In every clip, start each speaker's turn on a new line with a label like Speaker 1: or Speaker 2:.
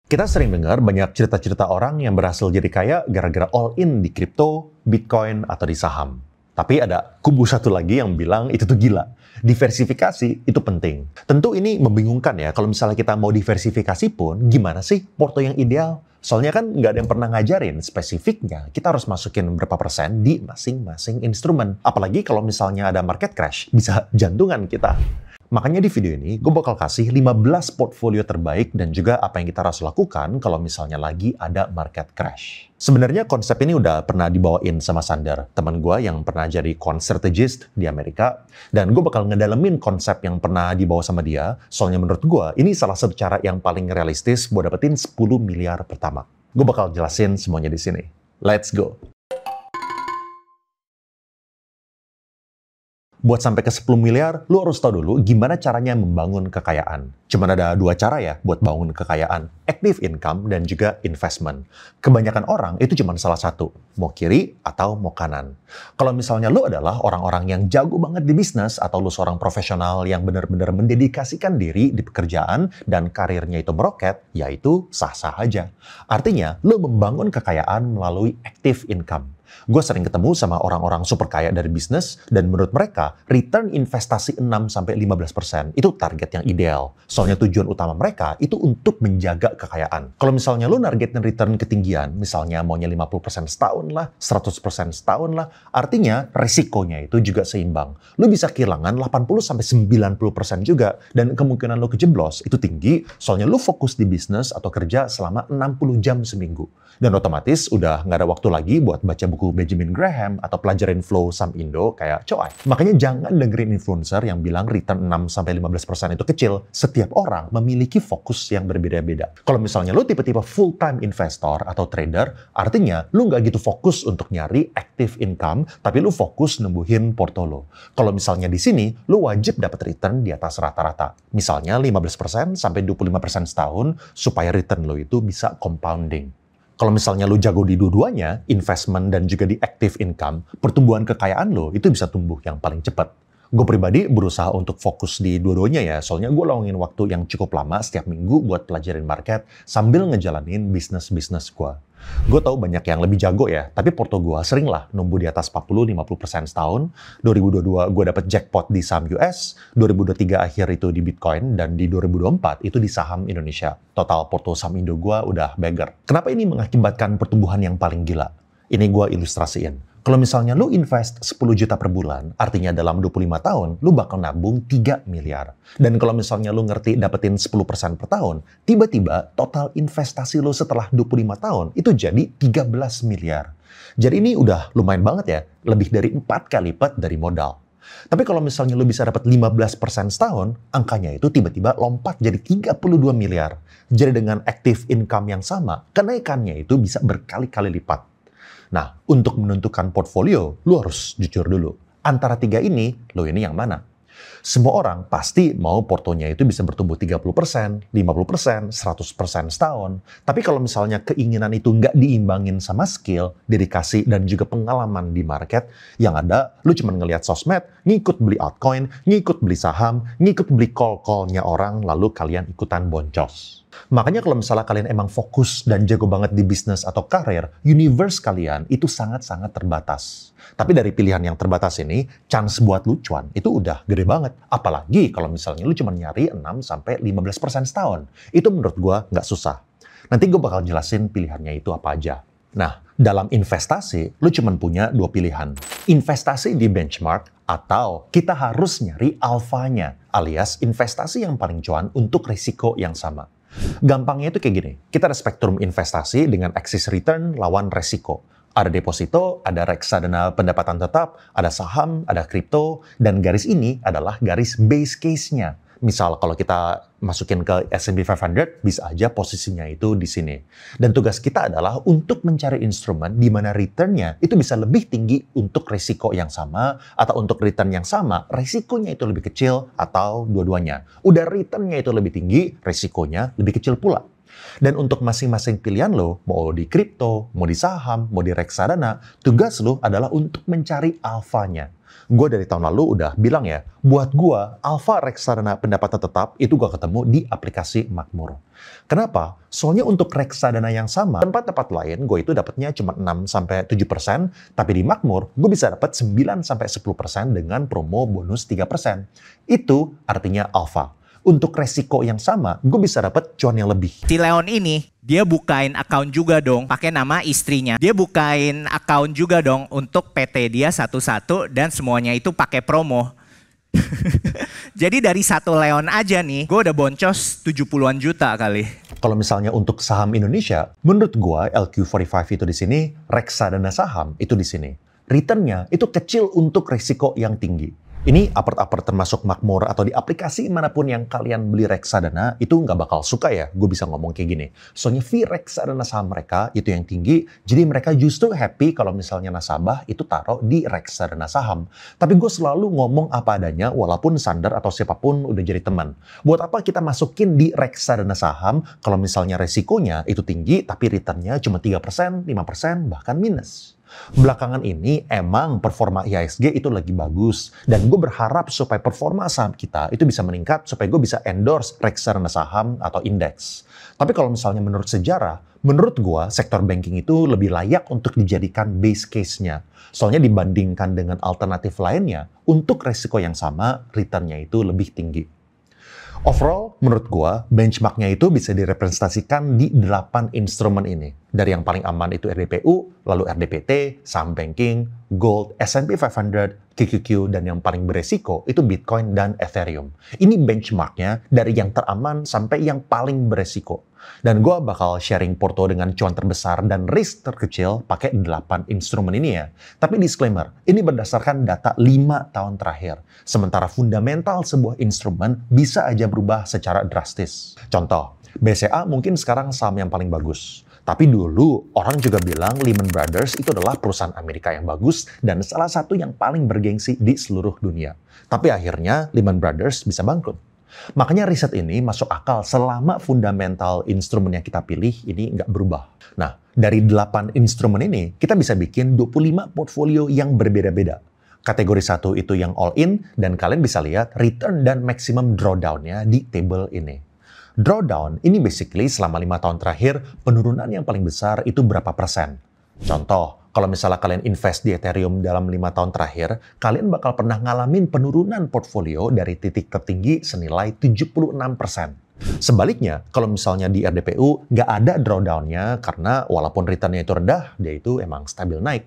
Speaker 1: Kita sering dengar banyak cerita-cerita orang yang berhasil jadi kaya gara-gara all in di kripto, Bitcoin, atau di saham. Tapi ada kubu satu lagi yang bilang itu tuh gila. Diversifikasi itu penting. Tentu ini membingungkan ya, kalau misalnya kita mau diversifikasi pun, gimana sih porto yang ideal? Soalnya kan nggak ada yang pernah ngajarin spesifiknya, kita harus masukin berapa persen di masing-masing instrumen. Apalagi kalau misalnya ada market crash, bisa jantungan kita. Makanya di video ini, gue bakal kasih 15 portfolio terbaik dan juga apa yang kita harus lakukan kalau misalnya lagi ada market crash. Sebenarnya konsep ini udah pernah dibawain sama Sander, teman gue yang pernah jadi quant strategist di Amerika. Dan gue bakal ngedalemin konsep yang pernah dibawa sama dia, soalnya menurut gue ini salah satu cara yang paling realistis buat dapetin 10 miliar pertama. Gue bakal jelasin semuanya di sini. Let's go! Buat sampai ke 10 miliar, lu harus tahu dulu gimana caranya membangun kekayaan. Cuman ada dua cara ya buat bangun kekayaan, active income dan juga investment. Kebanyakan orang itu cuma salah satu, mau kiri atau mau kanan. Kalau misalnya lu adalah orang-orang yang jago banget di bisnis atau lu seorang profesional yang benar-benar mendedikasikan diri di pekerjaan dan karirnya itu meroket, ya itu sah-sah aja. Artinya, lu membangun kekayaan melalui active income. Gue sering ketemu sama orang-orang super kaya dari bisnis, dan menurut mereka, return investasi 6-15% itu target yang ideal. Soalnya tujuan utama mereka itu untuk menjaga kekayaan. Kalau misalnya lu nargetin return ketinggian, misalnya maunya 50% setahun lah, 100% setahun lah, artinya resikonya itu juga seimbang. Lu bisa kehilangan 80-90% juga, dan kemungkinan lu kejeblos itu tinggi, soalnya lu fokus di bisnis atau kerja selama 60 jam seminggu. Dan otomatis udah nggak ada waktu lagi buat baca buku Benjamin Graham atau pelajarin flow saham Indo kayak coy. Makanya jangan dengerin influencer yang bilang return 6-15% itu kecil. Setiap orang memiliki fokus yang berbeda-beda. Kalau misalnya lu tipe-tipe full-time investor atau trader, artinya lu nggak gitu fokus untuk nyari active income, tapi lu fokus numbuhin portfolio. Kalau misalnya di sini, lu wajib dapat return di atas rata-rata. Misalnya 15% sampai 25% setahun supaya return lo itu bisa compounding. Kalau misalnya lu jago di dua-duanya, investment dan juga di active income, pertumbuhan kekayaan lo itu bisa tumbuh yang paling cepat. Gue pribadi berusaha untuk fokus di dua-duanya ya, soalnya gue luangin waktu yang cukup lama setiap minggu buat pelajarin market sambil ngejalanin bisnis-bisnis gue. Gue tahu banyak yang lebih jago ya, tapi porto gue sering lah numbuh di atas 40-50% setahun. 2022 gue dapet jackpot di saham US, 2023 akhir itu di Bitcoin, dan di 2024 itu di saham Indonesia. Total porto saham Indo gue udah beggar. Kenapa ini mengakibatkan pertumbuhan yang paling gila? Ini gue ilustrasiin. Kalau misalnya lu invest 10 juta per bulan, artinya dalam 25 tahun, lu bakal nabung 3 miliar. Dan kalau misalnya lu ngerti dapetin 10% per tahun, tiba-tiba total investasi lu setelah 25 tahun itu jadi 13 miliar. Jadi ini udah lumayan banget ya, lebih dari 4 kali lipat dari modal. Tapi kalau misalnya lu bisa dapat 15% setahun, angkanya itu tiba-tiba lompat jadi 32 miliar. Jadi dengan active income yang sama, kenaikannya itu bisa berkali-kali lipat. Nah, untuk menentukan portfolio, lu harus jujur dulu. Antara tiga ini, lu ini yang mana? Semua orang pasti mau portonya itu bisa bertumbuh 30%, 50%, 100% setahun. Tapi kalau misalnya keinginan itu nggak diimbangin sama skill, dedikasi, dan juga pengalaman di market, yang ada lu cuma ngelihat sosmed, ngikut beli altcoin, ngikut beli saham, ngikut beli call-callnya orang, lalu kalian ikutan boncos. Makanya kalau misalnya kalian emang fokus dan jago banget di bisnis atau karir, universe kalian itu sangat-sangat terbatas. Tapi dari pilihan yang terbatas ini, chance buat lu cuan itu udah gede banget. Apalagi kalau misalnya lu cuma nyari 6-15% setahun. Itu menurut gua nggak susah. Nanti gue bakal jelasin pilihannya itu apa aja. Nah, dalam investasi, lu cuma punya dua pilihan. Investasi di benchmark atau kita harus nyari alfanya, alias investasi yang paling cuan untuk risiko yang sama. Gampangnya itu kayak gini, kita ada spektrum investasi dengan axis return lawan resiko. Ada deposito, ada reksadana pendapatan tetap, ada saham, ada kripto, dan garis ini adalah garis base case-nya. Misal kalau kita masukin ke S&P 500, bisa aja posisinya itu di sini. Dan tugas kita adalah untuk mencari instrumen di mana return-nya itu bisa lebih tinggi untuk risiko yang sama, atau untuk return yang sama, risikonya itu lebih kecil, atau dua-duanya. Udah return-nya itu lebih tinggi, risikonya lebih kecil pula. Dan untuk masing-masing pilihan lo, mau di kripto, mau di saham, mau di reksadana, tugas lo adalah untuk mencari alfanya. Gue dari tahun lalu udah bilang ya, buat gue, alpha reksadana pendapatan tetap itu gue ketemu di aplikasi Makmur. Kenapa? Soalnya untuk reksadana yang sama, tempat-tempat lain gue itu dapatnya cuma 6-7%, tapi di Makmur gue bisa dapat 9-10% dengan promo bonus 3%. Itu artinya alpha. Untuk resiko yang sama, gue bisa dapat cuan yang lebih.
Speaker 2: Si Leon ini, dia bukain account juga dong, pakai nama istrinya. Dia bukain account juga dong untuk PT dia satu-satu dan semuanya itu pakai promo. Jadi dari satu Leon aja nih, gue udah boncos 70-an juta kali.
Speaker 1: Kalau misalnya untuk saham Indonesia, menurut gue LQ45 itu di sini, reksadana saham itu di sini. Returnnya itu kecil untuk resiko yang tinggi. Ini apart-apart termasuk Makmur atau di aplikasi manapun yang kalian beli reksadana, itu nggak bakal suka ya, gue bisa ngomong kayak gini. Soalnya fee reksadana saham mereka itu yang tinggi, jadi mereka justru happy kalau misalnya nasabah itu taruh di reksadana saham. Tapi gue selalu ngomong apa adanya, walaupun Sander atau siapapun udah jadi teman. Buat apa kita masukin di reksadana saham, kalau misalnya resikonya itu tinggi, tapi returnnya cuma 3%, 5%, bahkan minus. Belakangan ini emang performa IHSG itu lagi bagus dan gue berharap supaya performa saham kita itu bisa meningkat supaya gue bisa endorse reksadana saham atau indeks. Tapi kalau misalnya menurut sejarah, menurut gue sektor banking itu lebih layak untuk dijadikan base case-nya. Soalnya dibandingkan dengan alternatif lainnya, untuk resiko yang sama, returnnya itu lebih tinggi. Overall, menurut gua, benchmarknya itu bisa direpresentasikan di 8 instrumen ini. Dari yang paling aman itu RDPU, lalu RDPT, saham banking, gold, S&P 500, QQQ, dan yang paling beresiko itu Bitcoin dan Ethereum. Ini benchmarknya dari yang teraman sampai yang paling beresiko. Dan gua bakal sharing porto dengan cuan terbesar dan risk terkecil pakai 8 instrumen ini ya. Tapi disclaimer, ini berdasarkan data 5 tahun terakhir. Sementara fundamental sebuah instrumen bisa aja berubah secara drastis. Contoh, BCA mungkin sekarang saham yang paling bagus. Tapi dulu orang juga bilang Lehman Brothers itu adalah perusahaan Amerika yang bagus dan salah satu yang paling bergengsi di seluruh dunia. Tapi akhirnya Lehman Brothers bisa bangkrut. Makanya riset ini masuk akal selama fundamental instrumen yang kita pilih ini nggak berubah. Nah, dari 8 instrumen ini, kita bisa bikin 25 portfolio yang berbeda-beda. Kategori 1 itu yang all-in, dan kalian bisa lihat return dan maximum drawdown-nya di table ini. Drawdown ini basically selama 5 tahun terakhir, penurunan yang paling besar itu berapa persen. Contoh, kalau misalnya kalian invest di Ethereum dalam 5 tahun terakhir, kalian bakal pernah ngalamin penurunan portfolio dari titik tertinggi senilai 76%. Sebaliknya, kalau misalnya di RDPU nggak ada drawdown-nya karena walaupun return-nya itu rendah, dia itu emang stabil naik.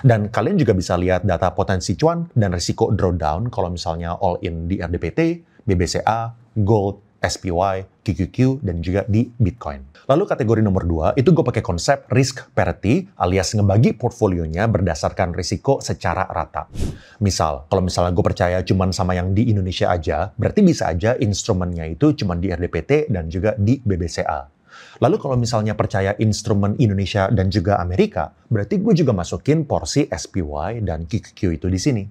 Speaker 1: Dan kalian juga bisa lihat data potensi cuan dan risiko drawdown kalau misalnya all-in di RDPT, BBCA, Gold, SPY, QQQ, dan juga di Bitcoin. Lalu kategori nomor 2, itu gue pakai konsep risk parity alias ngebagi portfolionya berdasarkan risiko secara rata. Misal, kalau misalnya gue percaya cuman sama yang di Indonesia aja, berarti bisa aja instrumennya itu cuman di RDPT dan juga di BBCA. Lalu kalau misalnya percaya instrumen Indonesia dan juga Amerika, berarti gue juga masukin porsi SPY dan QQQ itu di sini.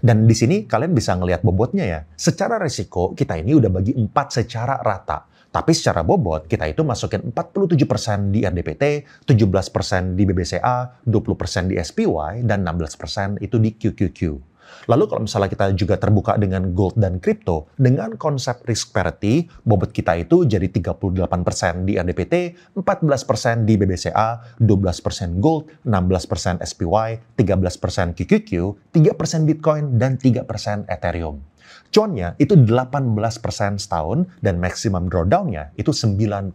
Speaker 1: Dan di sini kalian bisa ngelihat bobotnya ya. Secara risiko kita ini udah bagi 4 secara rata. Tapi secara bobot kita itu masukin 47% di RDPT, 17% di BBCA, 20% di SPY, dan 16% itu di QQQ. Lalu kalau misalnya kita juga terbuka dengan gold dan crypto, dengan konsep risk parity, bobot kita itu jadi 38% di RDPT, 14% di BBCA, 12% gold, 16% SPY, 13% QQQ, 3% Bitcoin, dan 3% Ethereum. Cuannya itu 18% setahun dan maximum drawdown-nya itu 9%.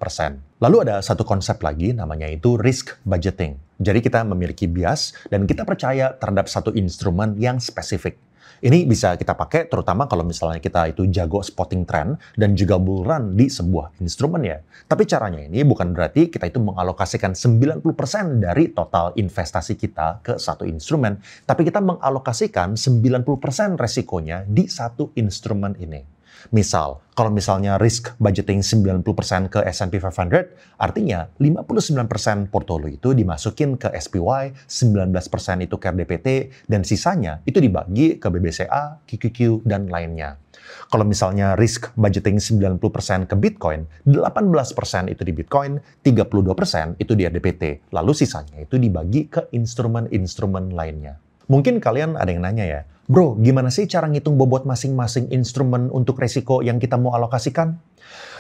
Speaker 1: Lalu ada satu konsep lagi namanya itu risk budgeting. Jadi kita memiliki bias dan kita percaya terhadap satu instrumen yang spesifik. Ini bisa kita pakai terutama kalau misalnya kita itu jago spotting trend dan juga bull run di sebuah instrumen ya. Tapi caranya ini bukan berarti kita itu mengalokasikan 90% dari total investasi kita ke satu instrumen, tapi kita mengalokasikan 90% resikonya di satu instrumen ini. Misal, kalau misalnya risk budgeting 90% ke S&P 500, artinya 59% portfolio itu dimasukin ke SPY, 19% itu ke RDPT, dan sisanya itu dibagi ke BBCA, QQQ, dan lainnya. Kalau misalnya risk budgeting 90% ke Bitcoin, 18% itu di Bitcoin, 32% itu di RDPT, lalu sisanya itu dibagi ke instrumen-instrumen lainnya. Mungkin kalian ada yang nanya ya, Bro, gimana sih cara ngitung bobot masing-masing instrumen untuk resiko yang kita mau alokasikan?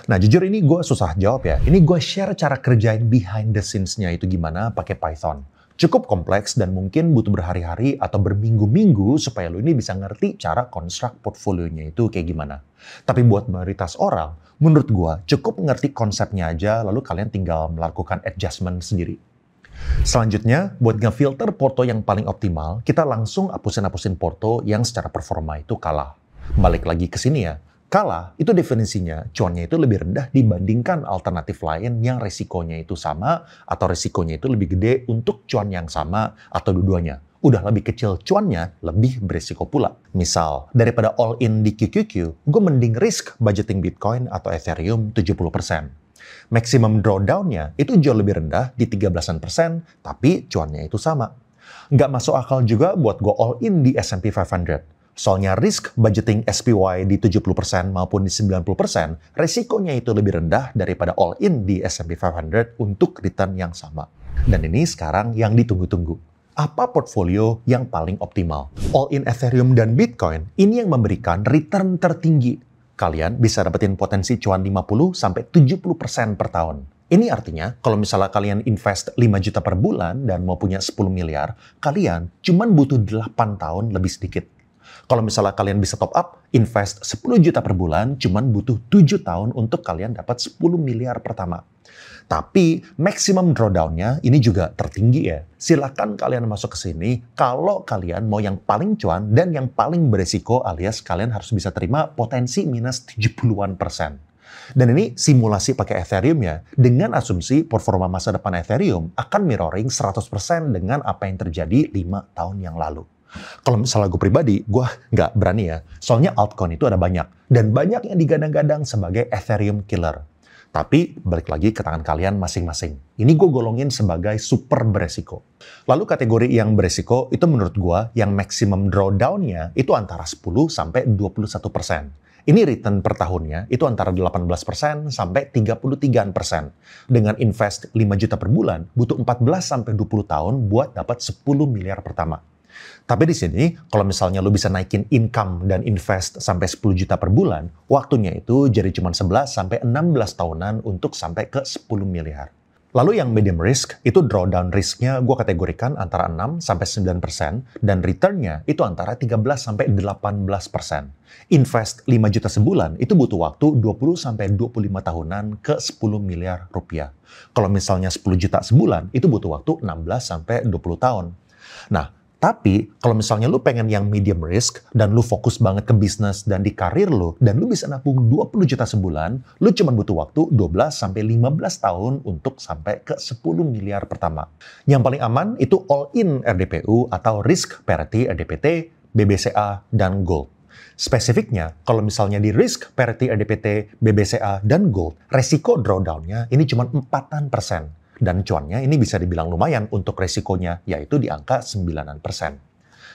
Speaker 1: Nah, jujur ini gue susah jawab ya. Ini gue share cara kerjain behind the scenes-nya itu gimana pakai Python. Cukup kompleks dan mungkin butuh berhari-hari atau berminggu-minggu supaya lo ini bisa ngerti cara construct portfolionya itu kayak gimana. Tapi buat mayoritas orang, menurut gue cukup ngerti konsepnya aja lalu kalian tinggal melakukan adjustment sendiri. Selanjutnya, buat ngefilter porto yang paling optimal, kita langsung hapusin porto yang secara performa itu kalah. Balik lagi ke sini ya. Kalah, itu definisinya cuannya itu lebih rendah dibandingkan alternatif lain yang resikonya itu sama atau resikonya itu lebih gede untuk cuan yang sama atau dua-duanya. Udah lebih kecil cuannya, lebih beresiko pula. Misal, daripada all in di QQQ, gue mending risk budgeting Bitcoin atau Ethereum 70%. Maximum drawdown-nya itu jauh lebih rendah di 13%, tapi cuannya itu sama. Nggak masuk akal juga buat gue all in di S&P 500. Soalnya risk budgeting SPY di 70% maupun di 90%, resikonya itu lebih rendah daripada all in di S&P 500 untuk return yang sama. Dan ini sekarang yang ditunggu-tunggu. Apa portfolio yang paling optimal? All in Ethereum dan Bitcoin, ini yang memberikan return tertinggi. Kalian bisa dapetin potensi cuan 50-70% per tahun. Ini artinya, kalau misalnya kalian invest 5 juta per bulan dan mau punya 10 miliar, kalian cuman butuh 8 tahun lebih sedikit. Kalau misalnya kalian bisa top up, invest 10 juta per bulan, cuman butuh 7 tahun untuk kalian dapat 10 miliar pertama. Tapi maximum drawdown-nya ini juga tertinggi ya. Silakan kalian masuk ke sini kalau kalian mau yang paling cuan dan yang paling beresiko alias kalian harus bisa terima potensi minus 70-an%. Dan ini simulasi pakai Ethereum ya, dengan asumsi performa masa depan Ethereum akan mirroring 100% dengan apa yang terjadi 5 tahun yang lalu. Kalau misalnya gue pribadi, gue nggak berani ya. Soalnya altcoin itu ada banyak. Dan banyak yang digadang-gadang sebagai Ethereum killer. Tapi balik lagi ke tangan kalian masing-masing. Ini gue golongin sebagai super beresiko. Lalu kategori yang beresiko itu menurut gue yang maximum drawdown-nya itu antara 10-21%. Ini return per tahunnya itu antara 18% sampai 33%. Dengan invest 5 juta per bulan, butuh 14-20 tahun buat dapat 10 miliar pertama. Tapi di sini, kalau misalnya lu bisa naikin income dan invest sampai 10 juta per bulan, waktunya itu jadi cuma 11-16 tahunan untuk sampai ke 10 miliar. Lalu yang medium risk, itu drawdown risknya gue kategorikan antara 6-9% dan returnnya itu antara 13-18%. Invest 5 juta sebulan itu butuh waktu 20-25 tahunan ke 10 miliar rupiah. Kalau misalnya 10 juta sebulan, itu butuh waktu 16-20 tahun. Nah, tapi kalau misalnya lu pengen yang medium risk dan lu fokus banget ke bisnis dan di karir lu dan lu bisa nabung 20 juta sebulan, lu cuma butuh waktu 12-15 tahun untuk sampai ke 10 miliar pertama. Yang paling aman itu all in RDPU atau risk parity RDPT, BBCA, dan gold. Spesifiknya, kalau misalnya di risk parity RDPT, BBCA, dan gold, resiko drawdown-nya ini cuma 4%. Dan cuannya ini bisa dibilang lumayan untuk resikonya, yaitu di angka 9%.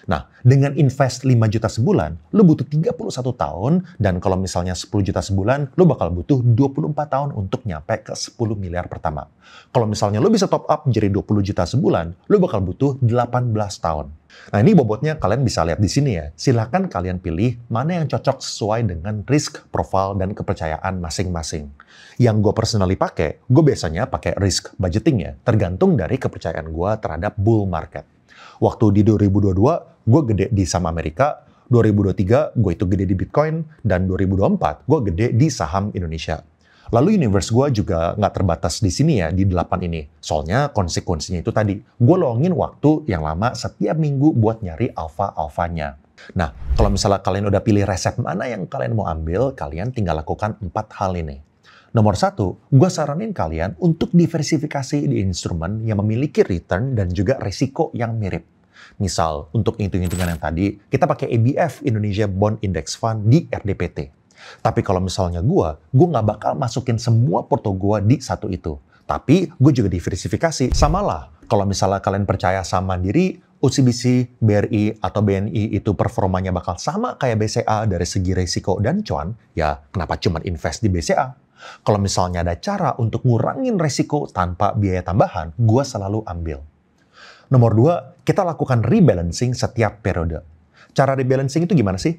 Speaker 1: Nah, dengan invest 5 juta sebulan, lu butuh 31 tahun, dan kalau misalnya 10 juta sebulan, lu bakal butuh 24 tahun untuk nyampe ke 10 miliar pertama. Kalau misalnya lu bisa top up jadi 20 juta sebulan, lu bakal butuh 18 tahun. Nah, ini bobotnya kalian bisa lihat di sini ya. Silahkan kalian pilih mana yang cocok sesuai dengan risk profile dan kepercayaan masing-masing. Yang gue personally pakai, gue biasanya pakai risk budgeting ya, tergantung dari kepercayaan gue terhadap bull market. Waktu di 2022, gue gede di saham Amerika, 2023 gue itu gede di Bitcoin, dan 2024 gue gede di saham Indonesia. Lalu universe gue juga nggak terbatas di sini ya, di 8 ini. Soalnya konsekuensinya itu tadi, gue luangin waktu yang lama setiap minggu buat nyari alfa-alfanya. Nah, kalau misalnya kalian udah pilih resep mana yang kalian mau ambil, kalian tinggal lakukan 4 hal ini. Nomor 1, gue saranin kalian untuk diversifikasi di instrumen yang memiliki return dan juga risiko yang mirip. Misal, untuk hitung-hitungan yang tadi, kita pakai ABF Indonesia Bond Index Fund di RDPT. Tapi kalau misalnya gue nggak bakal masukin semua porto gue di satu itu. Tapi gue juga diversifikasi. Samalah, kalau misalnya kalian percaya sama Mandiri, OCBC, BRI, atau BNI itu performanya bakal sama kayak BCA dari segi risiko dan cuan, ya kenapa cuma invest di BCA? Kalau misalnya ada cara untuk ngurangin risiko tanpa biaya tambahan, gue selalu ambil. Nomor 2, kita lakukan rebalancing setiap periode. Cara rebalancing itu gimana sih?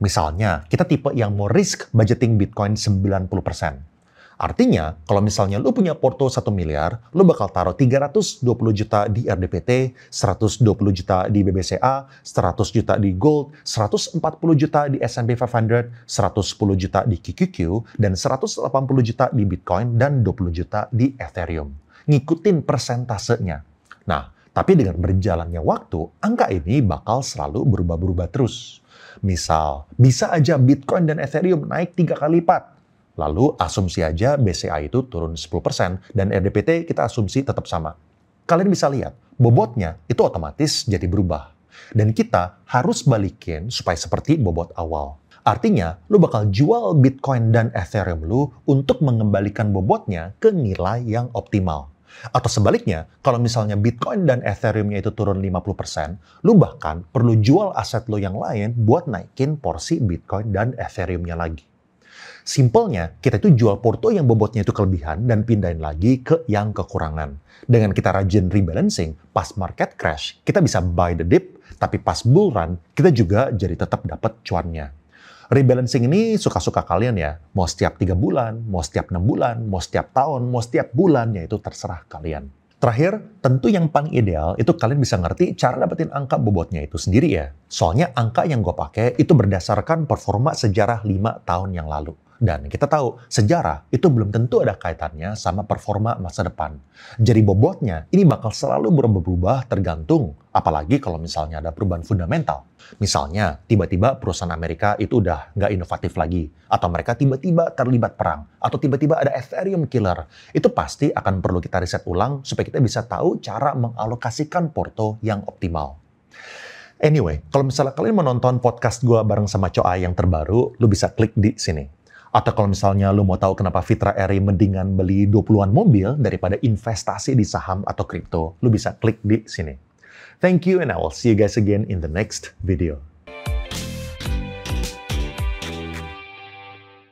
Speaker 1: Misalnya, kita tipe yang mau risk budgeting Bitcoin 90%. Artinya, kalau misalnya lu punya porto 1 miliar, lu bakal taruh 320 juta di RDPT, 120 juta di BBCA, 100 juta di gold, 140 juta di S&P 500, 110 juta di QQQ, dan 180 juta di Bitcoin, dan 20 juta di Ethereum. Ngikutin persentasenya. Nah, tapi dengan berjalannya waktu, angka ini bakal selalu berubah-berubah terus. Misal, bisa aja Bitcoin dan Ethereum naik 3 kali lipat. Lalu asumsi aja BCA itu turun 10% dan RDPT kita asumsi tetap sama. Kalian bisa lihat, bobotnya itu otomatis jadi berubah. Dan kita harus balikin supaya seperti bobot awal. Artinya, lu bakal jual Bitcoin dan Ethereum lu untuk mengembalikan bobotnya ke nilai yang optimal. Atau sebaliknya, kalau misalnya Bitcoin dan Ethereum-nya itu turun 50%, lu bahkan perlu jual aset lu yang lain buat naikin porsi Bitcoin dan Ethereum-nya lagi. Simpelnya, kita itu jual porto yang bobotnya itu kelebihan dan pindahin lagi ke yang kekurangan. Dengan kita rajin rebalancing, pas market crash, kita bisa buy the dip, tapi pas bull run, kita juga jadi tetap dapat cuannya. Rebalancing ini suka-suka kalian ya. Mau setiap 3 bulan, mau setiap 6 bulan, mau setiap tahun, mau setiap bulan, ya itu terserah kalian. Terakhir, tentu yang paling ideal itu kalian bisa ngerti cara dapetin angka bobotnya itu sendiri ya. Soalnya angka yang gue pakai itu berdasarkan performa sejarah 5 tahun yang lalu. Dan kita tahu, sejarah itu belum tentu ada kaitannya sama performa masa depan. Jadi bobotnya ini bakal selalu berubah-ubah tergantung, apalagi kalau misalnya ada perubahan fundamental. Misalnya, tiba-tiba perusahaan Amerika itu udah nggak inovatif lagi, atau mereka tiba-tiba terlibat perang, atau tiba-tiba ada Ethereum killer. Itu pasti akan perlu kita riset ulang supaya kita bisa tahu cara mengalokasikan porto yang optimal. Anyway, kalau misalnya kalian menonton podcast gue bareng sama Coai yang terbaru, lu bisa klik di sini. Atau kalau misalnya lu mau tahu kenapa Fitra Eri mendingan beli 20-an mobil daripada investasi di saham atau kripto, lu bisa klik di sini. Thank you and I will see you guys again in the next video.